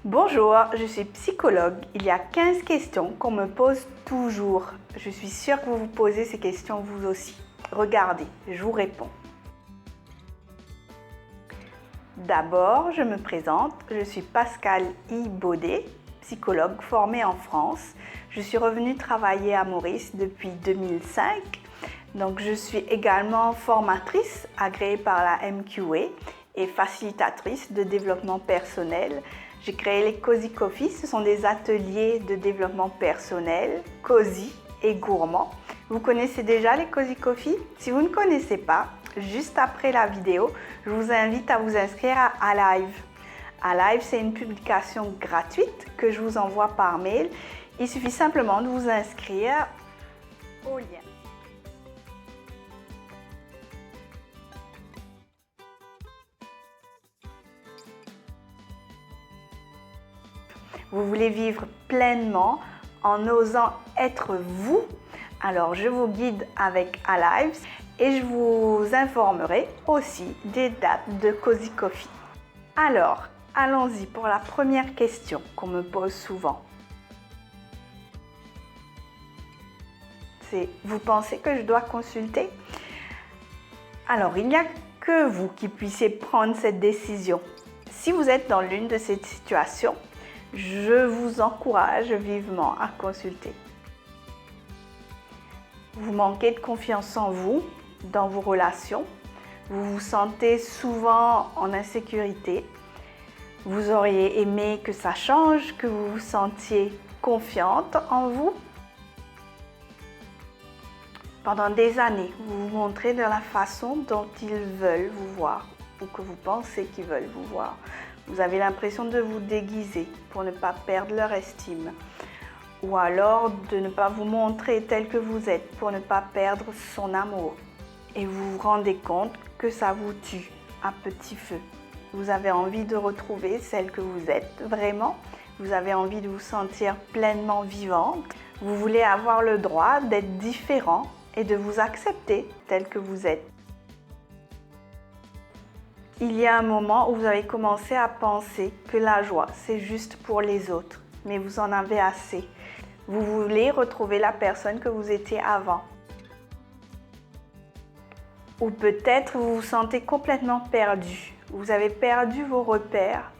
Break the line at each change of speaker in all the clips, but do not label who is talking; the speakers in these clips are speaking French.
Bonjour, je suis psychologue. Il y a 15 questions qu'on me pose toujours. Je suis sûre que vous vous posez ces questions vous aussi. Regardez, je vous réponds. D'abord, je me présente. Je suis Pascale I. Baudet, psychologue formée en France. Je suis revenue travailler à Maurice depuis 2005. Donc, je suis également formatrice agréée par la MQA et facilitatrice de développement personnel. J'ai créé les Cozy Coffee, ce sont des ateliers de développement personnel, cosy et gourmand. Vous connaissez déjà les Cozy Coffee? Si vous ne connaissez pas, juste après la vidéo, je vous invite à vous inscrire à Alive. Alive, c'est une publication gratuite que je vous envoie par mail. Il suffit simplement de vous inscrire au lien. Vous voulez vivre pleinement en osant être vous? Alors, je vous guide avec Alive et je vous informerai aussi des dates de Cozy Coffee. Alors, allons-y pour la première question qu'on me pose souvent. C'est: vous pensez que je dois consulter? Alors, il n'y a que vous qui puissiez prendre cette décision. Si vous êtes dans l'une de ces situations, je vous encourage vivement à consulter. Vous manquez de confiance en vous, dans vos relations. Vous vous sentez souvent en insécurité. Vous auriez aimé que ça change, que vous vous sentiez confiante en vous. Pendant des années, vous vous montrez de la façon dont ils veulent vous voir ou que vous pensez qu'ils veulent vous voir. Vous avez l'impression de vous déguiser pour ne pas perdre leur estime, ou alors de ne pas vous montrer tel que vous êtes pour ne pas perdre son amour. Et vous vous rendez compte que ça vous tue à petit feu. Vous avez envie de retrouver celle que vous êtes vraiment. Vous avez envie de vous sentir pleinement vivante. Vous voulez avoir le droit d'être différent et de vous accepter tel que vous êtes. Il y a un moment où vous avez commencé à penser que la joie, c'est juste pour les autres, mais vous en avez assez. Vous voulez retrouver la personne que vous étiez avant. Ou peut-être vous vous sentez complètement perdu. Vous avez perdu vos repères.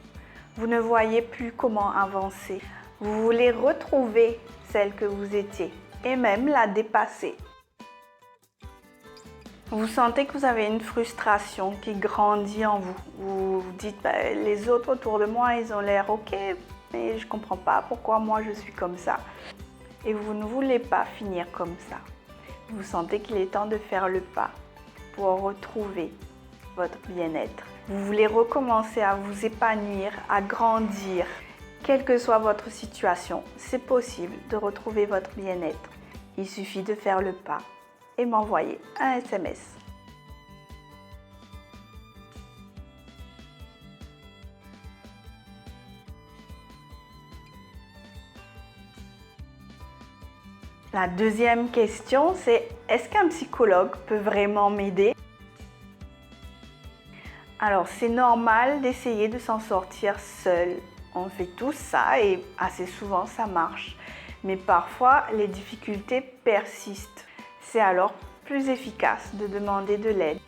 Vous ne voyez plus comment avancer. Vous voulez retrouver celle que vous étiez et même la dépasser. Vous sentez que vous avez une frustration qui grandit en vous. Vous vous dites, les autres autour de moi, ils ont l'air ok, mais je ne comprends pas pourquoi moi je suis comme ça. Et vous ne voulez pas finir comme ça. Vous sentez qu'il est temps de faire le pas pour retrouver votre bien-être. Vous voulez recommencer à vous épanouir, à grandir. Quelle que soit votre situation, c'est possible de retrouver votre bien-être. Il suffit de faire le pas et m'envoyer un SMS. La deuxième question, c'est: est-ce qu'un psychologue peut vraiment m'aider? Alors, c'est normal d'essayer de s'en sortir seul. On fait tous ça et assez souvent ça marche. Mais parfois, les difficultés persistent. C'est alors plus efficace de demander de l'aide.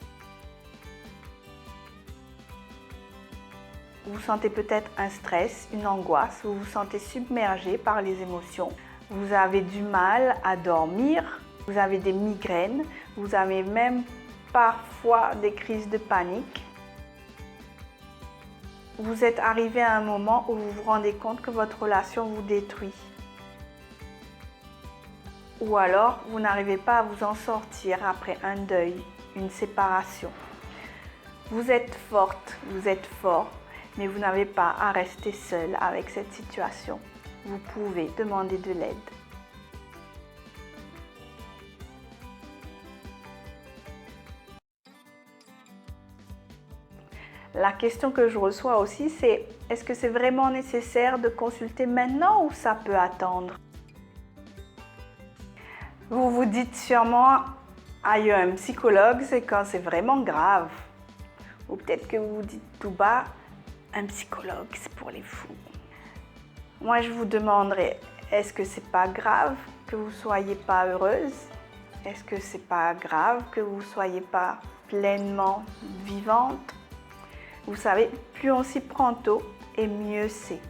Vous sentez peut-être un stress, une angoisse, vous vous sentez submergé par les émotions. Vous avez du mal à dormir, vous avez des migraines, vous avez même parfois des crises de panique. Vous êtes arrivé à un moment où vous vous rendez compte que votre relation vous détruit. Ou alors, vous n'arrivez pas à vous en sortir après un deuil, une séparation. Vous êtes forte, vous êtes fort, mais vous n'avez pas à rester seul avec cette situation. Vous pouvez demander de l'aide. La question que je reçois aussi, c'est: est-ce que c'est vraiment nécessaire de consulter maintenant ou ça peut attendre? Vous vous dites sûrement: aïe, un psychologue, c'est quand c'est vraiment grave. Ou peut-être que vous vous dites tout bas: un psychologue, c'est pour les fous. Moi, je vous demanderai, est-ce que c'est pas grave que vous soyez pas heureuse? Est-ce que c'est pas grave que vous soyez pas pleinement vivante? Vous savez, plus on s'y prend tôt et mieux c'est.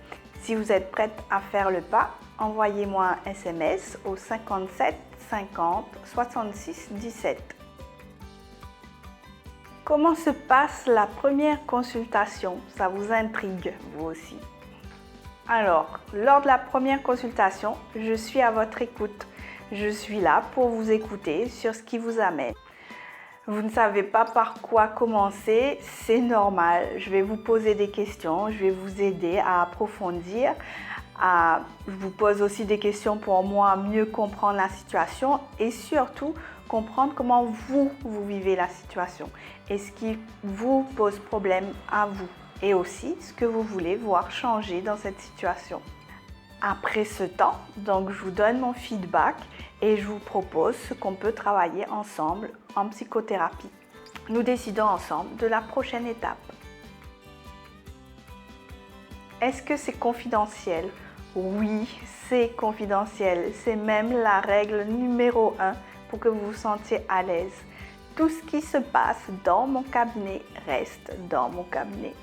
Si vous êtes prête à faire le pas, envoyez-moi un SMS au 57 50 66 17. Comment se passe la première consultation? Ça vous intrigue, vous aussi? Alors, lors de la première consultation, je suis à votre écoute. Je suis là pour vous écouter sur ce qui vous amène. Vous ne savez pas par quoi commencer, c'est normal. Je vais vous poser des questions, je vais vous aider à approfondir. Je vous pose aussi des questions pour moi mieux comprendre la situation et surtout comprendre comment vous vivez la situation et ce qui vous pose problème à vous et aussi ce que vous voulez voir changer dans cette situation. Après ce temps, donc je vous donne mon feedback et je vous propose ce qu'on peut travailler ensemble en psychothérapie. Nous décidons ensemble de la prochaine étape. Est-ce que c'est confidentiel? Oui, c'est confidentiel. C'est même la règle numéro 1 pour que vous vous sentiez à l'aise. Tout ce qui se passe dans mon cabinet reste dans mon cabinet.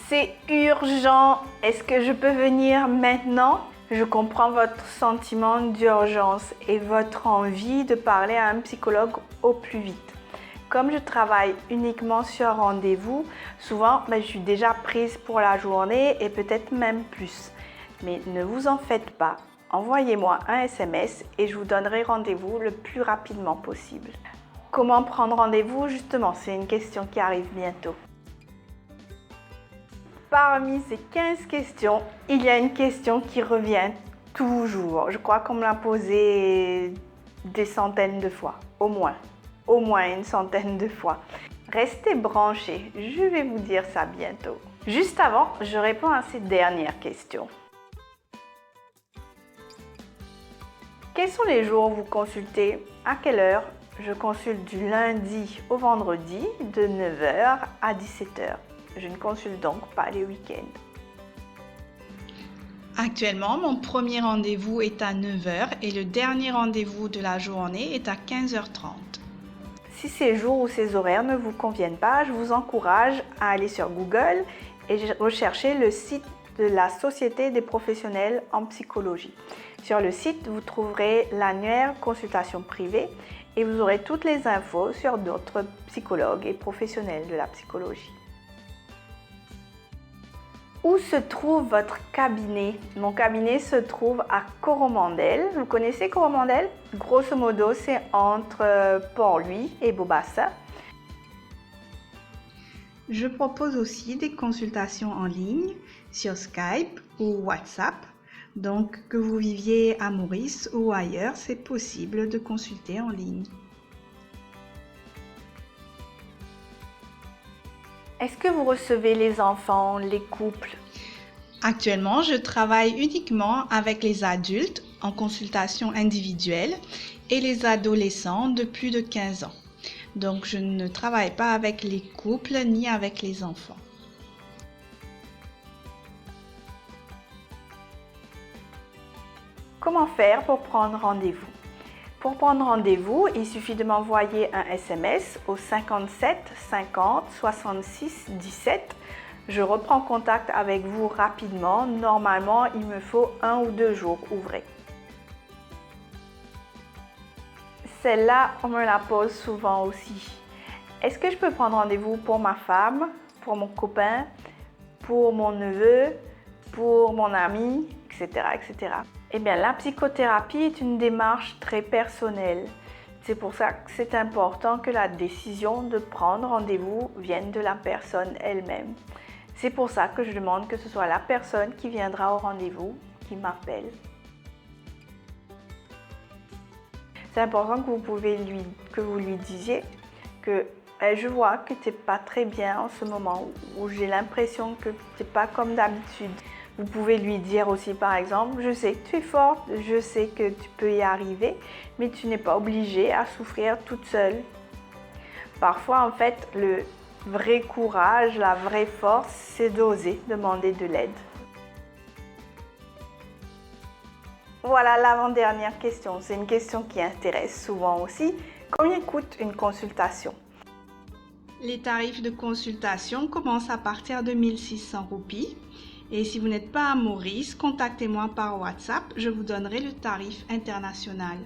C'est urgent. Est-ce que je peux venir maintenant? Je comprends votre sentiment d'urgence et votre envie de parler à un psychologue au plus vite. Comme je travaille uniquement sur rendez-vous, souvent je suis déjà prise pour la journée et peut-être même plus. Mais ne vous en faites pas, envoyez-moi un SMS et je vous donnerai rendez-vous le plus rapidement possible. Comment prendre rendez-vous? Justement, c'est une question qui arrive bientôt. Parmi ces 15 questions, il y a une question qui revient toujours. Je crois qu'on me l'a posée des centaines de fois, au moins une centaine de fois. Restez branchés, je vais vous dire ça bientôt. Juste avant, je réponds à ces dernières questions. Quels sont les jours où vous consultez? À quelle heure? Je consulte du lundi au vendredi de 9h à 17h. Je ne consulte donc pas les week-ends.
Actuellement, mon premier rendez-vous est à 9h et le dernier rendez-vous de la journée est à 15h30.
Si ces jours ou ces horaires ne vous conviennent pas, je vous encourage à aller sur Google et rechercher le site de la Société des professionnels en psychologie. Sur le site, vous trouverez l'annuaire consultation privée et vous aurez toutes les infos sur d'autres psychologues et professionnels de la psychologie. Où se trouve votre cabinet? Mon cabinet se trouve à Coromandel. Vous connaissez Coromandel? Grosso modo, c'est entre Port-Louis et Beaubassin.
Je propose aussi des consultations en ligne sur Skype ou WhatsApp. Donc, que vous viviez à Maurice ou ailleurs, c'est possible de consulter en ligne.
Est-ce que vous recevez les enfants, les couples?
Actuellement, je travaille uniquement avec les adultes en consultation individuelle et les adolescents de plus de 15 ans. Donc, je ne travaille pas avec les couples ni avec les enfants.
Comment faire pour prendre rendez-vous? Pour prendre rendez-vous, il suffit de m'envoyer un SMS au 57 50 66 17. Je reprends contact avec vous rapidement. Normalement, il me faut 1 ou 2 jours ouvrés. Celle-là, on me la pose souvent aussi. Est-ce que je peux prendre rendez-vous pour ma femme, pour mon copain, pour mon neveu, pour mon ami, etc., etc. Eh bien, la psychothérapie est une démarche très personnelle. C'est pour ça que c'est important que la décision de prendre rendez-vous vienne de la personne elle-même. C'est pour ça que je demande que ce soit la personne qui viendra au rendez-vous qui m'appelle. C'est important que vous lui disiez que je vois que tu n'es pas très bien en ce moment, ou j'ai l'impression que tu n'es pas comme d'habitude. Vous pouvez lui dire aussi par exemple, je sais que tu es forte, je sais que tu peux y arriver, mais tu n'es pas obligée à souffrir toute seule. Parfois en fait, vrai courage, la vraie force, c'est d'oser demander de l'aide. Voilà l'avant-dernière question. C'est une question qui intéresse souvent aussi. Combien coûte une consultation?
Les tarifs de consultation commencent à partir de 1600 roupies. Et si vous n'êtes pas à Maurice, contactez-moi par WhatsApp, je vous donnerai le tarif international.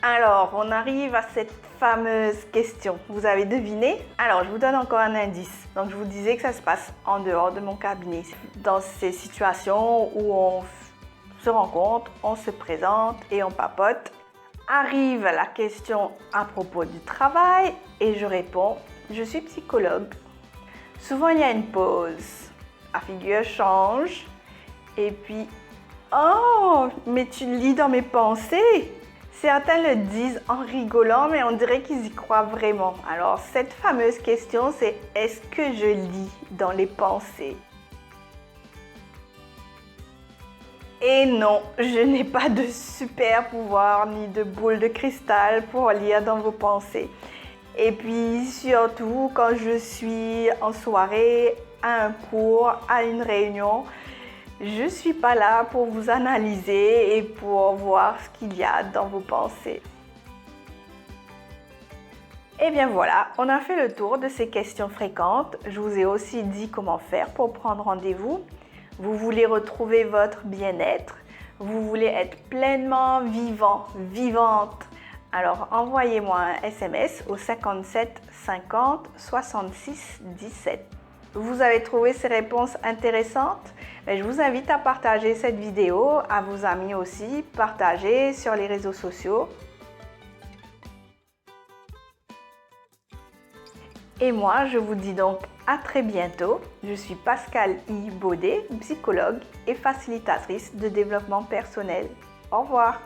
Alors, on arrive à cette fameuse question. Vous avez deviné? Alors, je vous donne encore un indice. Donc, je vous disais que ça se passe en dehors de mon cabinet. Dans ces situations où on se rencontre, on se présente et on papote. Arrive la question à propos du travail et je réponds, je suis psychologue. Souvent, il y a une pause. La figure change et puis, oh, mais tu lis dans mes pensées. Certains le disent en rigolant, mais on dirait qu'ils y croient vraiment. Alors, cette fameuse question, c'est est-ce que je lis dans les pensées? Et non, je n'ai pas de super pouvoir ni de boule de cristal pour lire dans vos pensées. Et puis, surtout, quand je suis en soirée, à un cours, à une réunion, je ne suis pas là pour vous analyser et pour voir ce qu'il y a dans vos pensées. Et bien voilà, on a fait le tour de ces questions fréquentes. Je vous ai aussi dit comment faire pour prendre rendez-vous. Vous voulez retrouver votre bien-être. Vous voulez être pleinement vivant, vivante. Alors envoyez-moi un SMS au 57 50 66 17. Vous avez trouvé ces réponses intéressantes? Je vous invite à partager cette vidéo à vos amis aussi, partager sur les réseaux sociaux. Et moi, je vous dis donc à très bientôt. Je suis Pascale I. Baudet, psychologue et facilitatrice de développement personnel. Au revoir.